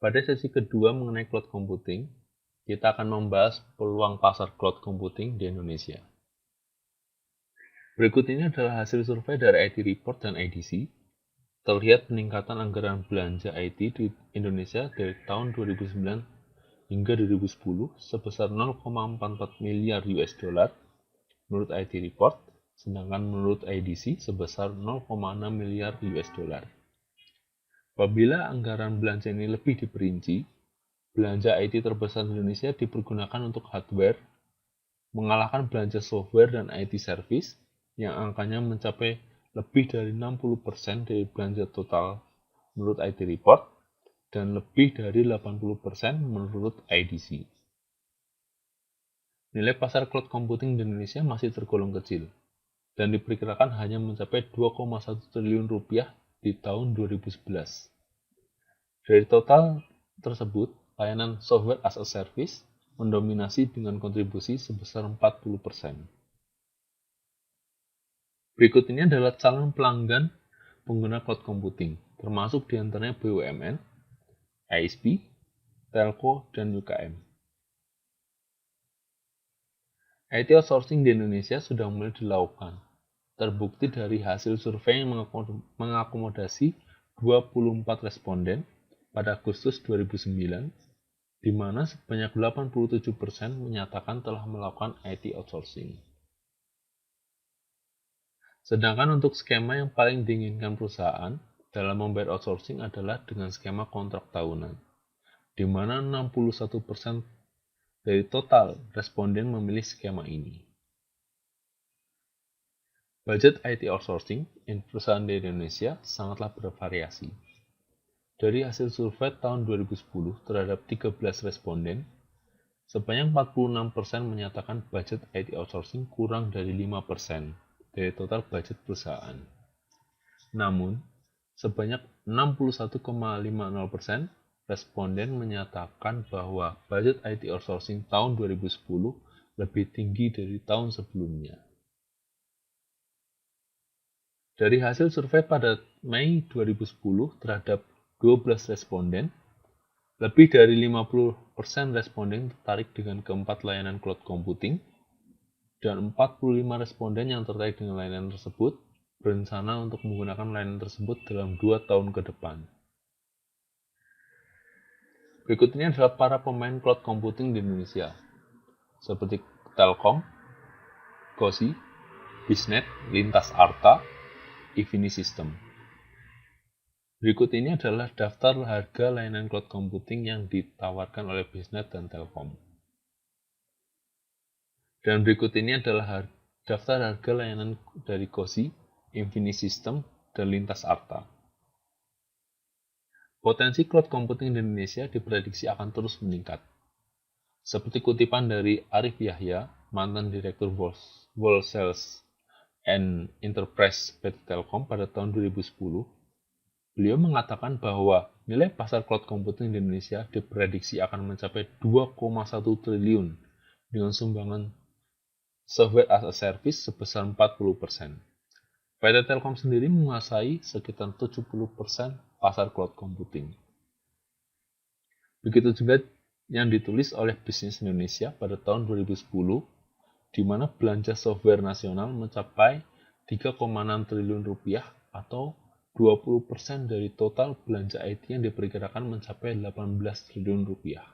Pada sesi kedua mengenai cloud computing, kita akan membahas peluang pasar cloud computing di Indonesia. Berikut ini adalah hasil survei dari IT Report dan IDC. Terlihat peningkatan anggaran belanja IT di Indonesia dari tahun 2009 hingga 2010 sebesar 0,44 miliar US dollar menurut IT Report, sedangkan menurut IDC sebesar 0,6 miliar US dollar. Apabila anggaran belanja ini lebih diperinci, belanja IT terbesar di Indonesia dipergunakan untuk hardware, mengalahkan belanja software dan IT service yang angkanya mencapai lebih dari 60% dari belanja total menurut IT Report dan lebih dari 80% menurut IDC. Nilai pasar cloud computing di Indonesia masih tergolong kecil dan diperkirakan hanya mencapai 2,1 triliun rupiah di tahun 2011. Dari total tersebut, layanan software as a service mendominasi dengan kontribusi sebesar 40%. Berikut ini adalah calon pelanggan pengguna cloud computing, termasuk diantaranya BUMN, ISP, Telco, dan UKM. IT outsourcing di Indonesia sudah mulai dilakukan, terbukti dari hasil survei yang mengakomodasi 24 responden pada Agustus 2009, di mana sebanyak 87% menyatakan telah melakukan IT outsourcing. Sedangkan untuk skema yang paling diinginkan perusahaan dalam membayar outsourcing adalah dengan skema kontrak tahunan, di mana 61% dari total responden memilih skema ini. Budget IT outsourcing perusahaan di Indonesia sangatlah bervariasi. Dari hasil survei tahun 2010 terhadap 13 responden, sebanyak 46% menyatakan budget IT outsourcing kurang dari 5% dari total budget perusahaan. Namun, sebanyak 61,50% responden menyatakan bahwa budget IT outsourcing tahun 2010 lebih tinggi dari tahun sebelumnya. Dari hasil survei pada Mei 2010 terhadap 12 responden, lebih dari 50% responden tertarik dengan keempat layanan cloud computing, dan 45 responden yang tertarik dengan layanan tersebut berencana untuk menggunakan layanan tersebut dalam 2 tahun ke depan. Berikut ini adalah para pemain cloud computing di Indonesia, seperti Telkom, Gosi, Bisnet, Lintas Arta, Infinity System. Berikut ini adalah daftar harga layanan cloud computing yang ditawarkan oleh Bisnet dan Telkom. Dan berikut ini adalah daftar harga layanan dari Gosi, Infinity System, dan Lintas Arta. Potensi cloud computing di Indonesia diprediksi akan terus meningkat. Seperti kutipan dari Arif Yahya, mantan Direktur Wholesale and Enterprise PT Telkom pada tahun 2010, beliau mengatakan bahwa nilai pasar cloud computing di Indonesia diprediksi akan mencapai 2,1 triliun dengan sumbangan software as a service sebesar 40%. PT Telkom sendiri menguasai sekitar 70% pasar cloud computing. Begitu juga yang ditulis oleh Bisnis Indonesia pada tahun 2010, di mana belanja software nasional mencapai 3,6 triliun rupiah atau 20% dari total belanja IT yang diperkirakan mencapai 18 triliun rupiah.